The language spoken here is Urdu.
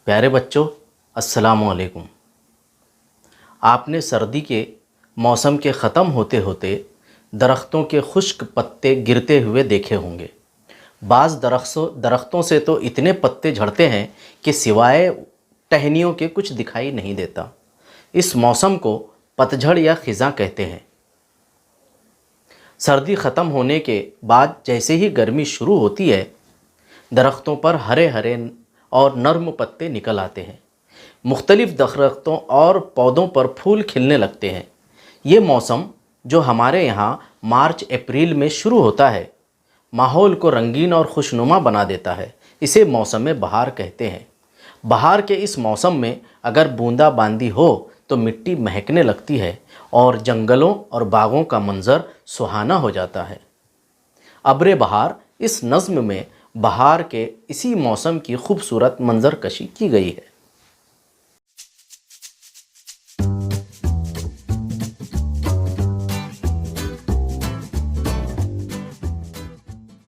پیارے بچوں، السلام علیکم۔ آپ نے سردی کے موسم کے ختم ہوتے ہوتے درختوں کے خشک پتے گرتے ہوئے دیکھے ہوں گے۔ بعض درختوں سے تو اتنے پتے جھڑتے ہیں کہ سوائے ٹہنیوں کے کچھ دکھائی نہیں دیتا۔ اس موسم کو پتجھڑ یا خزاں کہتے ہیں۔ سردی ختم ہونے کے بعد جیسے ہی گرمی شروع ہوتی ہے، درختوں پر ہرے ہرے اور نرم پتے نکل آتے ہیں۔ مختلف درختوں اور پودوں پر پھول کھلنے لگتے ہیں۔ یہ موسم جو ہمارے یہاں مارچ اپریل میں شروع ہوتا ہے، ماحول کو رنگین اور خوشنما بنا دیتا ہے۔ اسے موسم بہار کہتے ہیں۔ بہار کے اس موسم میں اگر بوندا باندی ہو تو مٹی مہکنے لگتی ہے اور جنگلوں اور باغوں کا منظر سہانا ہو جاتا ہے۔ ابر بہار اس نظم میں بہار کے اسی موسم کی خوبصورت منظر کشی کی گئی ہے۔